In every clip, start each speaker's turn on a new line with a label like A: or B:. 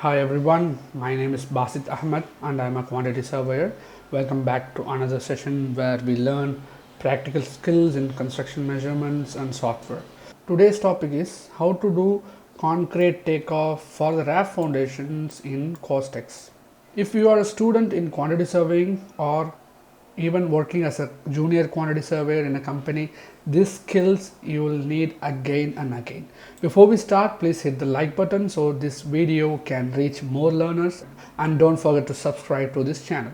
A: Hi everyone, my name is Basit Ahmed and I'm a quantity surveyor. Welcome back to another session where we learn practical skills in construction measurements and software. Today's topic is how to do concrete takeoff for the raft foundations in CostX. If you are a student in quantity surveying or even working as a junior quantity surveyor in a company, these skills you will need again and again. Before we start, please hit the like button so this video can reach more learners, and don't forget to subscribe to this channel.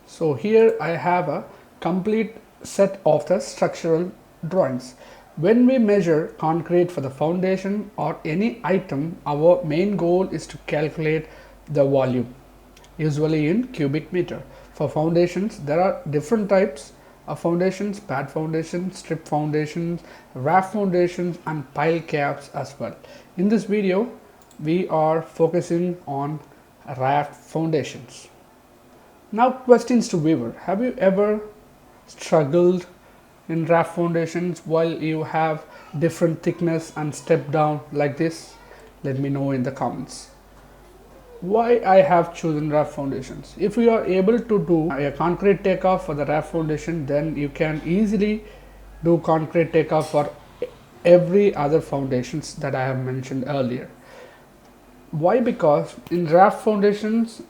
A: So here I have a complete set of the structural drawings. When we measure concrete for the foundation or any item, our main goal is to calculate the volume, usually in cubic meter. For foundations, there are different types of foundations: pad foundations, strip foundations, raft foundations, and pile caps as well. In this video, we are focusing on raft foundations. Now, questions to viewer: have you ever struggled in raft foundations while you have different thickness and step down like this? Let me know in the comments. Why I have chosen raft foundations? If you are able to do a concrete takeoff for the raft foundation, then you can easily do concrete takeoff for every other foundations that I have mentioned earlier. Why? Because in raft foundations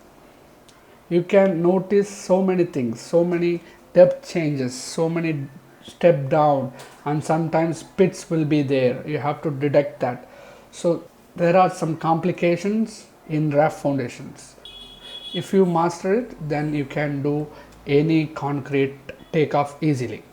A: you can notice so many things, so many depth changes, so many step down, and sometimes pits will be there. You have to detect that. So there are some complications in raft foundations. If you master it, then you can do any concrete takeoff easily.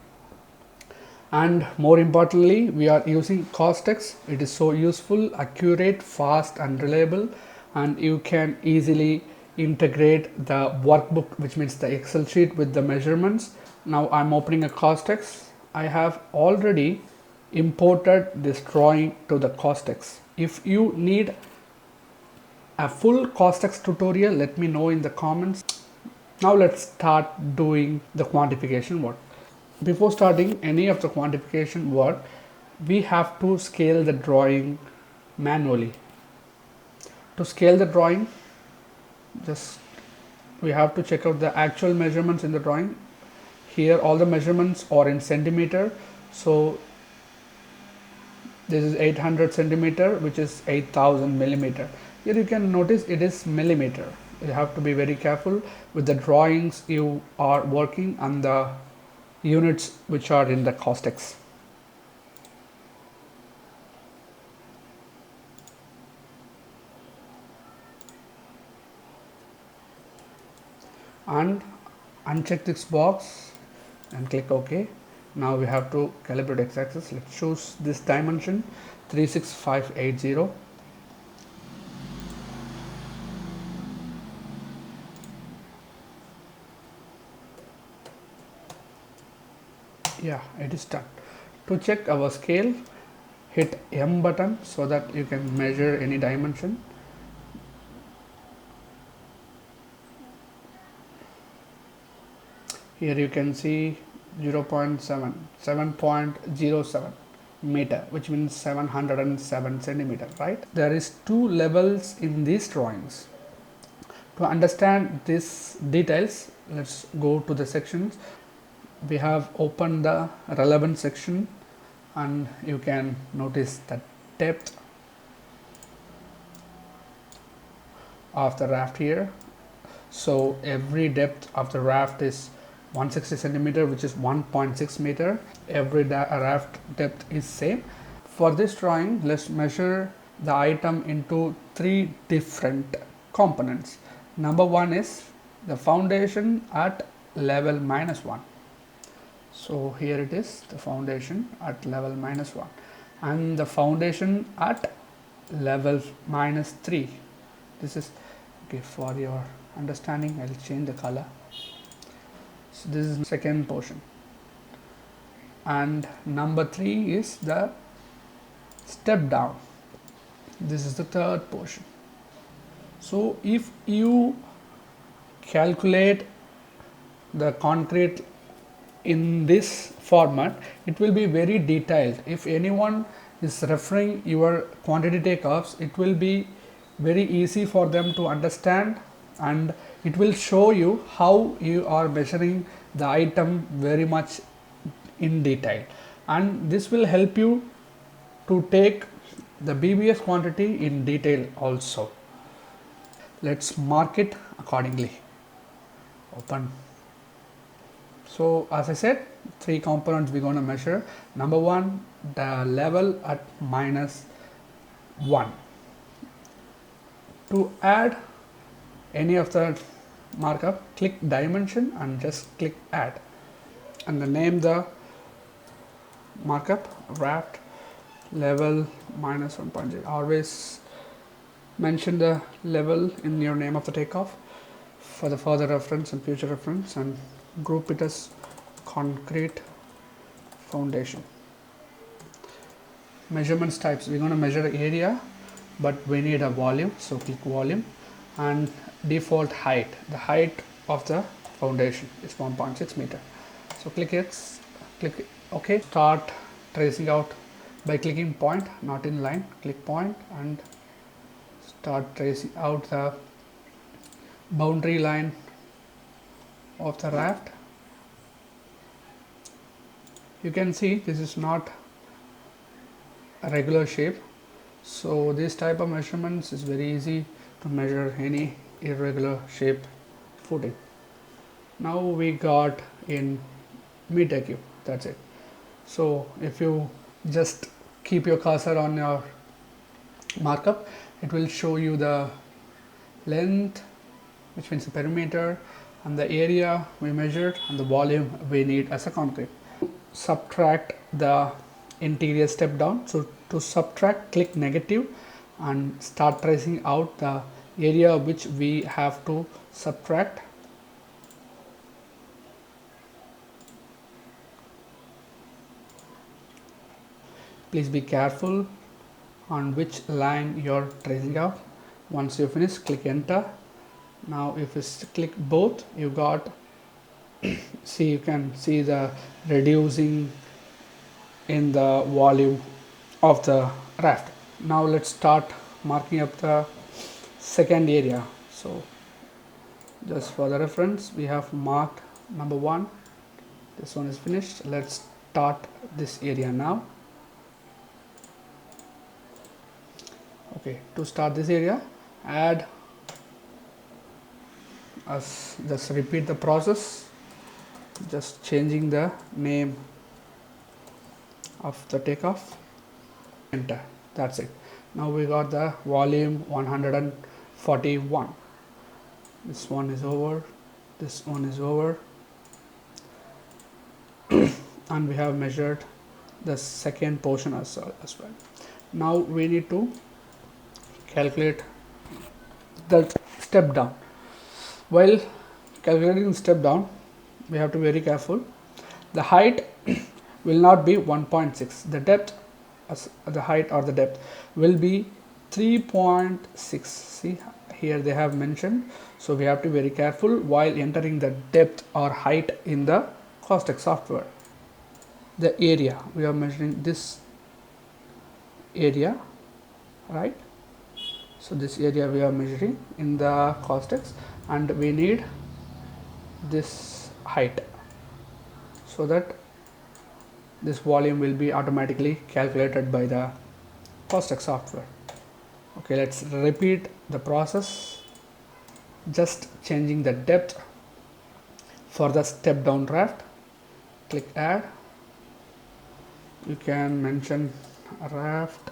A: And more importantly, we are using CostX. It is so useful, accurate, fast and reliable, and you can easily integrate the workbook, which means the Excel sheet, with the measurements. Now I'm opening a CostX. I have already imported this drawing to the CostX. If you need a full CostX tutorial, let me know in the comments. Now let's start doing the quantification work. Before starting any of the quantification work, we have to scale the drawing manually. To scale the drawing, just we have to check out the actual measurements in the drawing. Here all the measurements are in centimeter, so this is 800 centimeter, which is 8000 millimeter. Here you can notice it is millimeter. You have to be very careful with the drawings you are working and the units which are in the CostX. And uncheck this box and click OK. Now we have to calibrate x-axis. Let's choose this dimension 36580. Yeah, it is done. To check our scale, hit M button so that you can measure any dimension. Here you can see 7.07 meter, which means 707 centimeter, right? There is two levels in these drawings. To understand these details, let's go to the sections. We have opened the relevant section and you can notice the depth of the raft here. So every depth of the raft is 160 centimeter, which is 1.6 meter. Every raft depth is same. For this drawing, let's measure the item into three different components. Number one is the foundation at level -1. So here it is, the foundation at level -1, and the foundation at level -3. This is okay for your understanding. I'll change the color. So this is the second portion, and number 3 is the step down. This is the third portion. So if you calculate the concrete in this format, it will be very detailed. If anyone is referring your quantity takeoffs, it will be very easy for them to understand, and it will show you how you are measuring the item very much in detail, and this will help you to take the BBS quantity in detail also. Let's mark it accordingly. Open. So as I said, 3 components we're going to measure. Number 1, the level at -1. To add any of the markup, click dimension and just click add, and then name the markup Raft level -1.0. Always mention the level in your name of the takeoff for the further reference and future reference, and group it as concrete foundation. Measurements types, we're going to measure area, but we need a volume, so click volume, and default height, the height of the foundation is 1.6 meter, so click OK. Start tracing out by clicking point, not in line. Click point and start tracing out the boundary line of the raft. You can see this is not a regular shape, so this type of measurements is very easy to measure any irregular shape footing. Now we got in meter cube, that's it. So if you just keep your cursor on your markup, it will show you the length, which means the perimeter, and the area we measured, and the volume we need as a concrete. Subtract the interior step down, so to subtract, click negative and start tracing out the area which we have to subtract. Please be careful on which line you're tracing out. Once you finish, click enter. Now if you click both, you got see, you can see the reducing in the volume of the raft. Now let's start marking up the second area. So just for the reference, we have marked number 1. This one is finished. Let's start this area now. Okay, to start this area, add us, just repeat the process, just changing the name of the takeoff, enter, that's it. Now we got the volume 141. This one is over, this one is over, and we have measured the second portion as well. Now we need to calculate the step down. While calculating step down, we have to be very careful. The height will not be 1.6. The depth, the height or the depth will be 3.6. See, here they have mentioned. So we have to be very careful while entering the depth or height in the CostX software. The area, we are measuring this area, right? So this area we are measuring in the CostX, and we need this height, so that this volume will be automatically calculated by the CostX software. Okay, let's repeat the process, just changing the depth for the step down raft. Click add. You can mention raft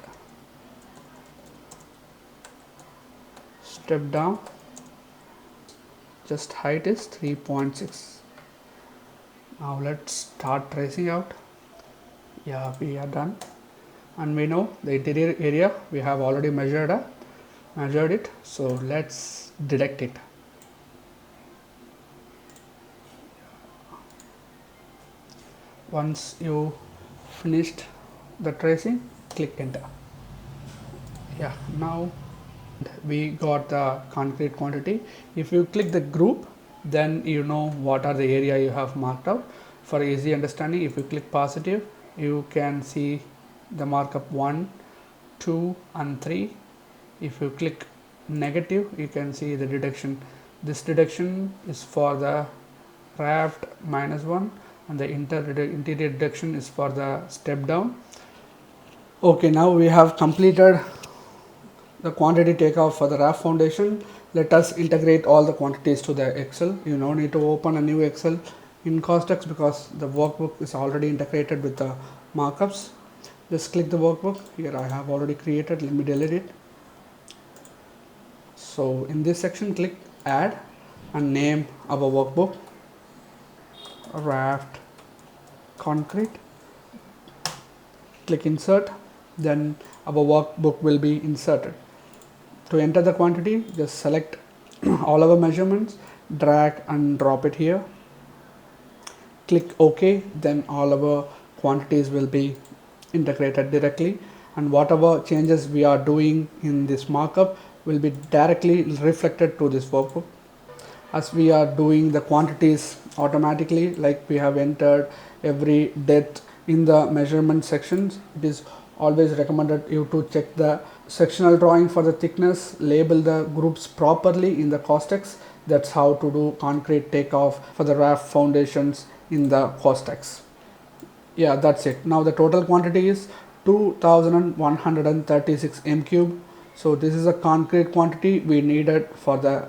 A: step down, just height is 3.6. Now let's start tracing out. Yeah, we are done, and we know the interior area we have already measured it, so let's deduct it. Once you finished the tracing, click enter. Yeah, now we got the concrete quantity. If you click the group, then you know what are the area you have marked out. For easy understanding, if you click positive, you can see the markup 1, 2 and 3. If you click negative, you can see the deduction. This deduction is for the raft -1, and the interior deduction is for the step down. Okay, now we have completed the quantity takeoff for the raft foundation. Let us integrate all the quantities to the Excel. You don't need to open a new Excel in CostX because the workbook is already integrated with the markups. Just click the workbook. Here I have already created. Let me delete it. So in this section, click add and name our workbook Raft Concrete. Click insert. Then our workbook will be inserted. To enter the quantity, just select all our measurements, drag and drop it here. Click OK, then all our quantities will be integrated directly, and whatever changes we are doing in this markup will be directly reflected to this workbook. As we are doing the quantities automatically, like we have entered every depth in the measurement sections, it is always recommended you to check the sectional drawing for the thickness, label the groups properly in the CostX. That's how to do concrete takeoff for the raft foundations in the CostX. Yeah, that's it. Now the total quantity is 2136 m cube. So this is a concrete quantity we needed for the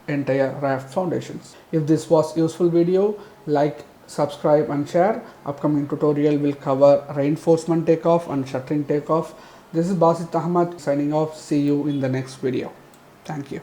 A: entire raft foundations. If this was useful video, like, subscribe and share. Upcoming tutorial will cover reinforcement takeoff and shuttering takeoff. This is Basit Ahmad signing off. See you in the next video. Thank you.